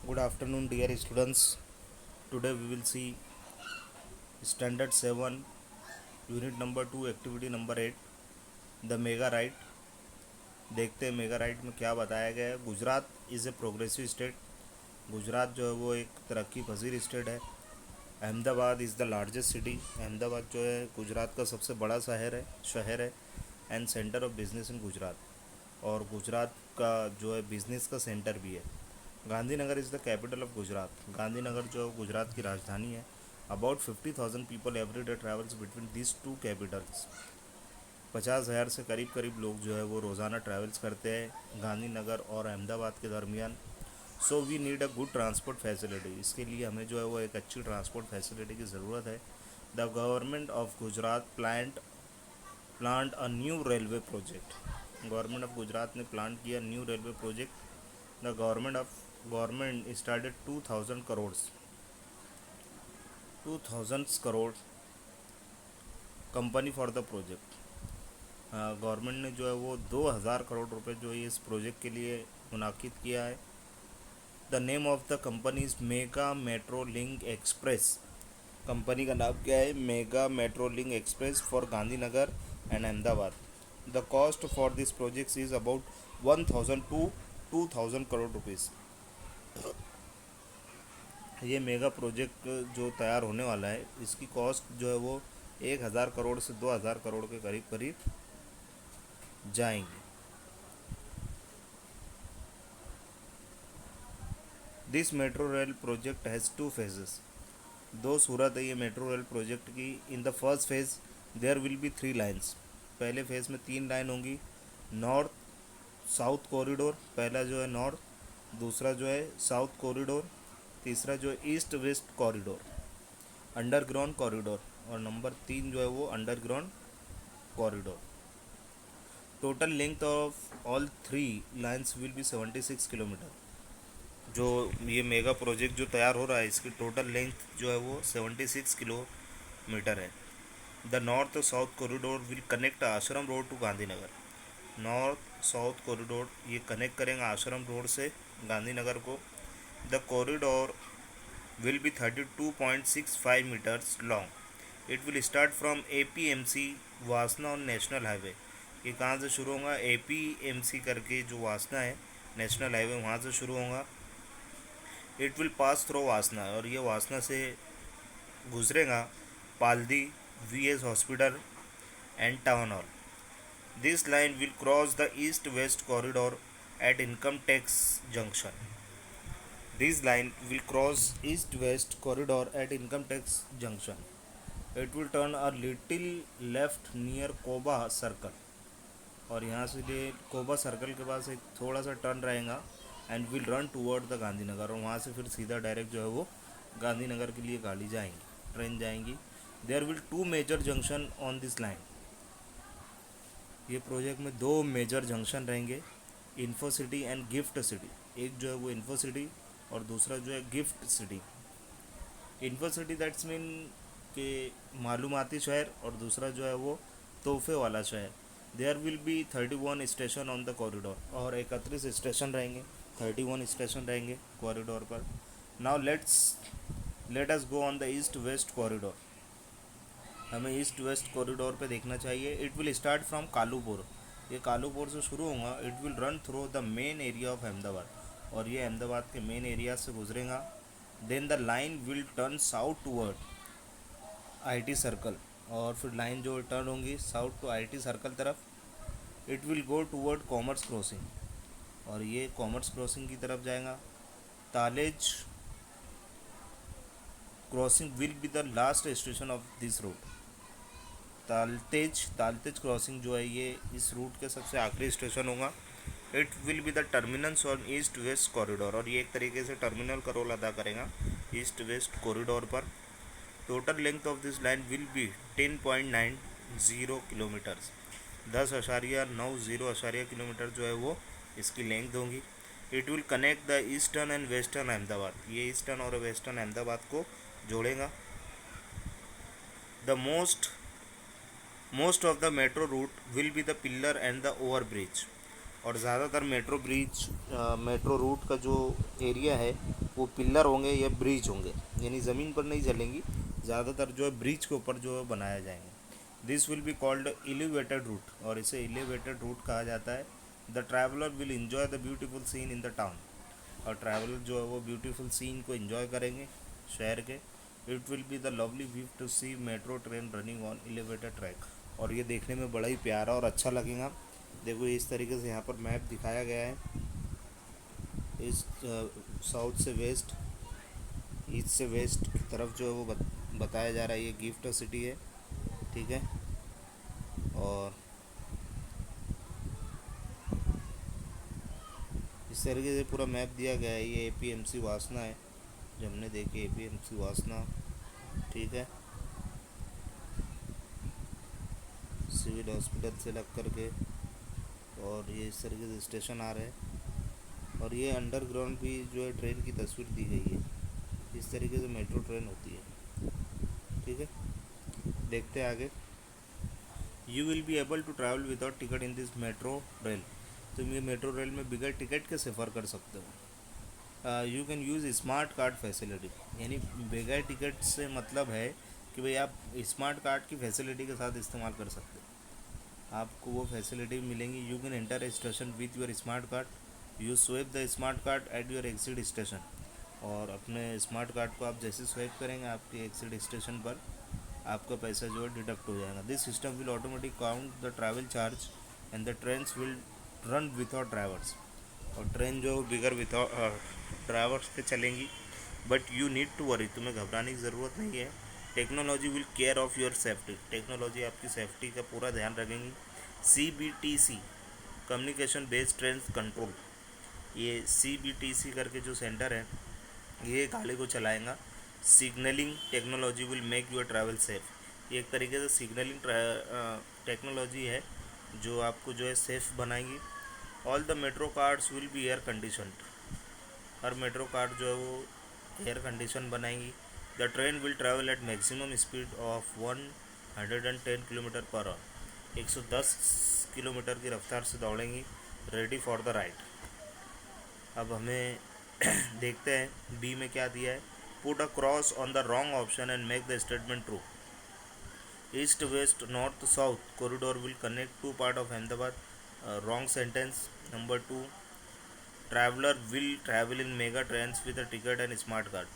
Good afternoon, dear students. Today we will see Standard 7, Unit number 2, Activity number 8, The Mega Right. देखते हैं mega right में क्या बताया गया है। Gujarat is a progressive state. Gujarat जो है वो एक तरक्की पजीर स्टेट है। Ahmedabad is the largest city. Ahmedabad जो है गुजरात का सबसे बड़ा शहर है and centre of business in Gujarat. और गुजरात का जो है बिजनेस का सेंटर भी है। Gandhinagar is the capital of Gujarat. Gandhinagar जो गुजरात की राजधानी है। About 50,000 people every day travels between this two capitals. 50,000 से करीब करीब लोग जो है वो रोज़ाना ट्रैवल्स करते हैं गांधीनगर और अहमदाबाद के दरमियान। So we need a good transport facility. इसके लिए हमें जो है वो एक अच्छी ट्रांसपोर्ट फैसिलिटी की ज़रूरत है। The government of Gujarat plant a new railway project. Government of Gujarat ने प्लान किया new railway project. The government started 2,000 crore company for the project. Government ने जो है वो 2,000 करोड़ रुपए जो है इस प्रोजेक्ट के लिए मुनाकिद किया है। The name of the company is mega metro link express. Company का नाम क्या है? Mega metro link express for Gandhinagar and Ahmedabad. The cost for this project is about 1,000 to 2,000 crore rupees. ये मेगा प्रोजेक्ट जो तैयार होने वाला है इसकी कॉस्ट जो है वो 1,000 करोड़ से 2,000 करोड़ के करीब करीब जाएंगे। This metro rail project has 2 phases. दो सूरत है ये मेट्रो रेल प्रोजेक्ट की। In the first phase there will be 3 lines. पहले फेज़ में 3 लाइन होंगी। नॉर्थ साउथ कॉरिडोर, पहला जो है नॉर्थ, दूसरा जो है साउथ कॉरिडोर, तीसरा जो है east west corridor, underground corridor, और नंबर 3 जो है वो underground corridor. Total length of all 3 lines will be 76 kilometre. जो ये मेगा प्रोजेक्ट जो तैयार हो रहा है इसकी टोटल लेंथ जो है वो 76 किलोमीटर है। The north south corridor will connect Ashram road to Gandhinagar. North south corridor ये कनेक्ट करेंगे आश्रम रोड से गांधीनगर को। The corridor will be 32.65 meters long. It will start from APMC वासना और नेशनल हाईवे। ये कहाँ से शुरू होगा? APMC करके जो वासना है नेशनल हाईवे वहाँ से शुरू होगा। इट विल पास थ्रू वासना, और ये वासना से गुजरेगा Paldi, VS hospital and town hall. This line will cross the east west corridor at income tax junction. This line will cross east-west corridor at Income Tax Junction. It will turn a little left near Koba circle, और यहाँ से लिए कोबा circle के पास एक थोड़ा सा turn रहेगा and will run toward the Gandhinagar, और वहाँ से फिर सीधा डायरेक्ट जो है वो गांधीनगर के लिए गाड़ी जाएंगी, ट्रेन जाएंगी। There will 2 major junction on this line. ये प्रोजेक्ट में 2 मेजर जंक्शन रहेंगे, info city and gift city. एक जो है वो इन्फो सिटी और दूसरा जो है gift city. Info city that's mean के मालूमाती शहर, और दूसरा जो है वो तोहफे वाला शहर। There will be 31 station on the corridor, और 31 स्टेशन रहेंगे, 31 स्टेशन रहेंगे कॉरिडोर पर। Now let us go on the east west corridor. हमें ईस्ट वेस्ट कॉरिडोर पे देखना चाहिए। It will start from Kalupur. ये कालूपुर से शुरू होगा। It will run through the main area of Ahmedabad, और ये अहमदाबाद के मेन एरिया से गुजरेगा। Then the line will turn south toward IT circle, और फिर लाइन जो टर्न होंगी साउथ टू IT सर्कल तरफ। It will go toward commerce crossing, और ये कॉमर्स क्रॉसिंग की तरफ जाएगा। Thaltej crossing will be the last station of this route. Thaltej crossing जो है ये इस रूट के सबसे आखिरी स्टेशन होगा। It will be the terminals on east west corridor, और ये एक तरीके से टर्मिनल का रोल अदा करेगा ईस्ट वेस्ट कॉरिडोर पर। Total length of this line will be 10.90 kilometres. 10.90 kilometre जो है वो इसकी लेंथ होगी। It will connect the eastern and western Ahmedabad. ये ईस्टर्न और वेस्टर्न अहमदाबाद को जोड़ेगा। The most of the metro route will be the pillar and the over bridge, और ज़्यादातर मेट्रो रूट का जो एरिया है वो पिल्लर होंगे या ब्रिज होंगे, यानी ज़मीन पर नहीं चलेंगी, ज़्यादातर जो है ब्रिज के ऊपर जो है बनाया जाएंगे। This will be called elevated route, और इसे एलिवेटेड रूट कहा जाता है। The traveller will enjoy the beautiful scene in the town, और ट्रैवलर जो है वो ब्यूटीफुल सीन को एंजॉय करेंगे शहर के। It will be the lovely view to see metro train running on elevated track, और ये देखने में बड़ा ही प्यारा और अच्छा लगेगा। देखो इस तरीके से यहाँ पर मैप दिखाया गया है। ईस्ट साउथ से वेस्ट, ईस्ट से वेस्ट की तरफ जो है वो बताया जा रहा है। ये गिफ्ट सिटी है, ठीक है। और इस तरीके से पूरा मैप दिया गया है। ये एपीएमसी वासना है, जो हमने देखी एपीएमसी वासना, ठीक है। सिविल हॉस्पिटल से लग करके, और ये इस तरीके से स्टेशन आ रहे हैं। और ये अंडरग्राउंड भी जो है ट्रेन की तस्वीर दी गई है। इस तरीके से मेट्रो ट्रेन होती है, ठीक है। देखते हैं आगे। You will be able to travel without ticket in this metro rail. तुम ये मेट्रो रेल में बगैर टिकट के सफ़र कर सकते हो। You can use smart card facility, यानी बगैर टिकट से मतलब है कि भाई आप स्मार्ट कार्ड की फैसिलिटी के साथ इस्तेमाल कर सकते हो, आपको वो फैसिलिटी मिलेंगी। You can enter a station with your smart card, you swipe the smart card at your exit station, और अपने स्मार्ट कार्ड को आप जैसे स्वेप करेंगे आपके एग्जिट स्टेशन पर आपका पैसा जो है डिडक्ट हो जाएगा। This system will automatic count the travel charge and the trains will run without drivers, और ट्रेन जो बिगर विदाउट ड्राइवर्स पे चलेंगी। But you need to worry, तुम्हें घबराने की ज़रूरत नहीं है। Technology will care of your safety, technology आपकी सेफ्टी का पूरा ध्यान रखेंगी। CBTC communication based train control, ये CBTC करके जो सेंटर है ये गाड़ी को चलाएगा। Signalling technology will make your travel safe, ये एक तरीके से सिग्नलिंग टेक्नोलॉजी है जो आपको जो है सेफ़ बनाएगी। All the metro cards will be air conditioned, हर मेट्रो कार्ड जो है वो एयर कंडीशन बनाएंगी। The train will travel at maximum speed of 110 kilometre per hour, 110 kilometre की रफ्तार से दौड़ेंगी। Ready for the ride. अब हमें देखते हैं बी में क्या दिया है। Put a cross on the wrong option and make the statement true. East west north south corridor will connect to part of Ahmedabad, wrong sentence. Number 2, traveller will travel in mega trains with a ticket and smart card.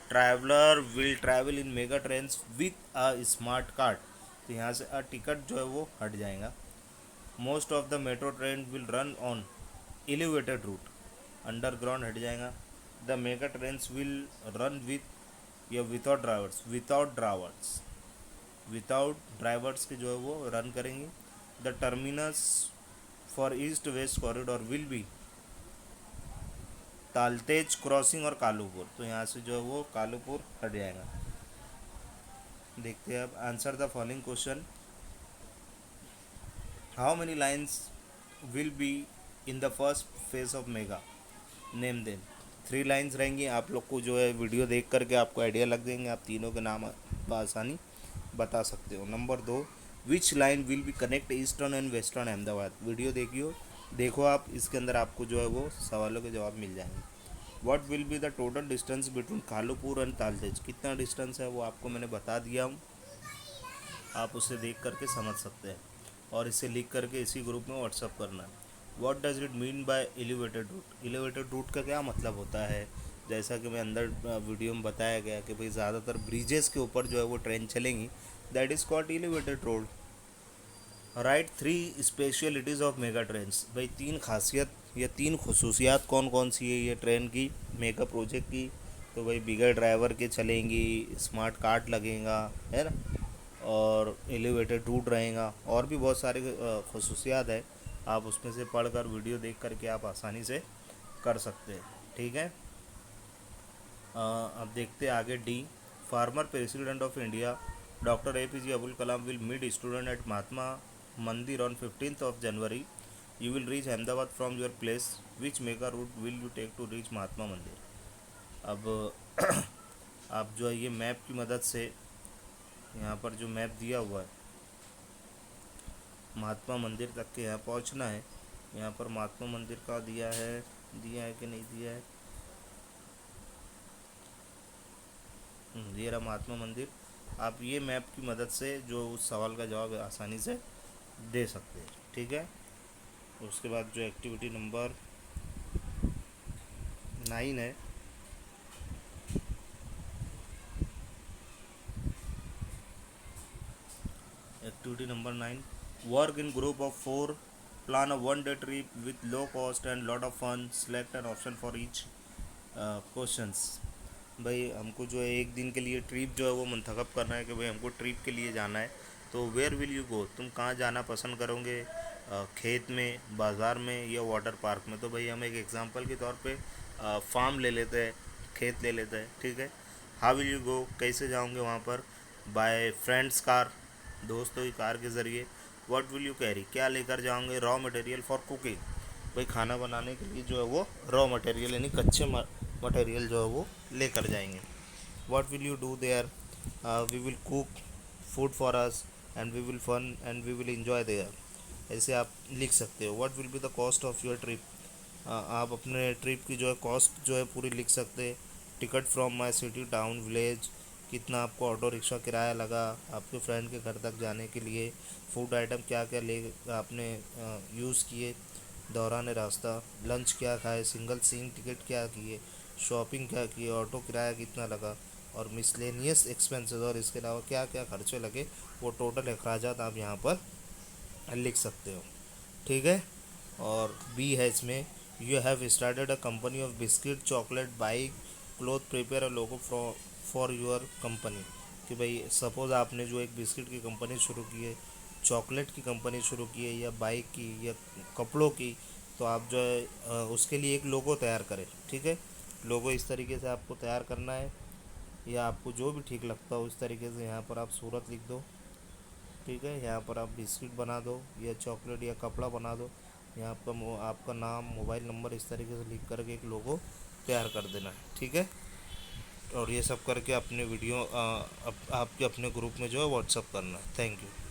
Traveller will travel in mega trains with a smart card, तो यहाँ से a ticket जो है वो हट जाएगा। Most of the metro train will run on elevated route, underground हट जाएगा। The mega trains will run with या विदाउट ड्राइवर्स के जो है वो रन करेंगी। The terminus for east west corridor will be Thaltej crossing और कालूपुर, तो यहाँ से जो है वो कालूपुर हट जाएगा। देखते हैं अब। Answer the following question. How many lines will be in the first phase of mega, name them. 3 lines रहेंगी। आप लोग को जो है वीडियो देख करके आपको आइडिया लग जाएंगे, आप तीनों के नाम आसानी बता सकते हो। Number 2, which line will be connect eastern and western Ahmedabad. Video देखो आप, इसके अंदर आपको जो है वो सवालों के जवाब मिल जाएंगे। What will be the total distance between Kalupur and Taltej, कितना डिस्टेंस है वो आपको मैंने बता दिया हूँ, आप उसे देख करके समझ सकते हैं, और इसे लिख करके इसी ग्रुप में व्हाट्सअप करना है। What does it mean by elevated route, elevated route का क्या मतलब होता है। जैसा कि मैं अंदर वीडियो में बताया गया कि भाई ज़्यादातर ब्रिजेस के ऊपर जो है वो ट्रेन चलेंगी, that is called elevated road. Right 3 specialities of mega trains, भाई 3 खासियत या 3 खसूसियात कौन कौन सी है ये ट्रेन की, मेगा प्रोजेक्ट की। तो भाई बिगर ड्राइवर के चलेंगी, स्मार्ट कार्ड लगेगा, है ना, और एलिवेटेड रूट रहेगा, और भी बहुत सारे खसूसियात है। आप उसमें से पढ़कर वीडियो देख करके आप आसानी से कर सकते हैं, ठीक है। अब देखते हैं आगे। The, former president of India doctor APJ Abul Kalam will meet student at Mahatma Mandir on 15th of January. You will reach Ahmedabad from your place. Which mega route will you take to reach महात्मा मंदिर। अब आप जो है ये मैप की मदद से, यहाँ पर जो मैप दिया हुआ है महात्मा मंदिर तक के यहाँ पहुँचना है, यहाँ पर महात्मा मंदिर का दिया है कि नहीं दिया है। ये रहा महात्मा मंदिर। आप ये मैप की मदद से जो उस सवाल का जवाब आसानी से दे सकते हैं, ठीक है। उसके बाद जो एक्टिविटी नंबर 9 है, activity number 9, work in group of 4, plan a 1 day trip with low cost and lot of fun, select an option for each questions. भाई हमको जो है एक दिन के लिए ट्रिप जो है वो मंतखब करना है कि भाई हमको ट्रिप के लिए जाना है, तो वेयर विल यू गो, तुम कहाँ जाना पसंद करोगे, खेत में, बाज़ार में या वाटर पार्क में। तो भाई हम एक एग्जांपल के तौर पे फार्म ले लेते हैं, खेत ले लेते हैं, ठीक है। हाउ विल यू गो, कैसे जाओगे वहाँ पर, बाय फ्रेंड्स कार, दोस्तों की कार के ज़रिए। व्हाट विल यू कैरी, क्या लेकर जाओगे, रॉ मटेरियल फॉर कुकिंग, भाई खाना बनाने के लिए जो है वो रॉ मटेरियल यानी कच्चे मटेरियल जो है वो लेकर जाएंगे। What will you do there, we will cook food for us and we will fun and we will enjoy there, ऐसे आप लिख सकते हो। What will be the cost of your trip, आप अपने ट्रिप की जो है कॉस्ट जो है पूरी लिख सकते हैं। Ticket from my city town village, कितना आपको ऑटो रिक्शा किराया लगा आपके फ्रेंड के घर तक जाने के लिए, फूड आइटम क्या क्या ले आपने यूज़ किए दौरान रास्ता, लंच क्या खाए, सिंगल सीन टिकट क्या किए, शॉपिंग क्या किए, ऑटो किराया कितना लगा, और मिसलेनियस एक्सपेंसेस, और इसके अलावा क्या क्या खर्चे लगे, वो टोटल अखराजात आप यहाँ पर लिख सकते हो, ठीक है। और बी है इसमें, you have started a company of biscuit chocolate bike cloth, prepare a logo for your company, कि भाई सपोज़ आपने जो एक बिस्किट की कंपनी शुरू की है, चॉकलेट की कंपनी शुरू की है, या बाइक की, या कपड़ों की, तो आप जो है उसके लिए एक लोगो तैयार करें, ठीक है। लोगो इस तरीके से आपको तैयार करना है, या आपको जो भी ठीक लगता हो उस तरीके से यहाँ पर आप सूरत लिख दो, ठीक है। यहाँ पर आप बिस्किट बना दो, या चॉकलेट या कपड़ा बना दो, यहाँ आपका आपका नाम, मोबाइल नंबर इस तरीके से लिख करके एक लोगो तैयार कर देना है, ठीक है। और ये सब करके अपने वीडियो आपके अपने ग्रुप में जो है व्हाट्सअप करना है। Thank you.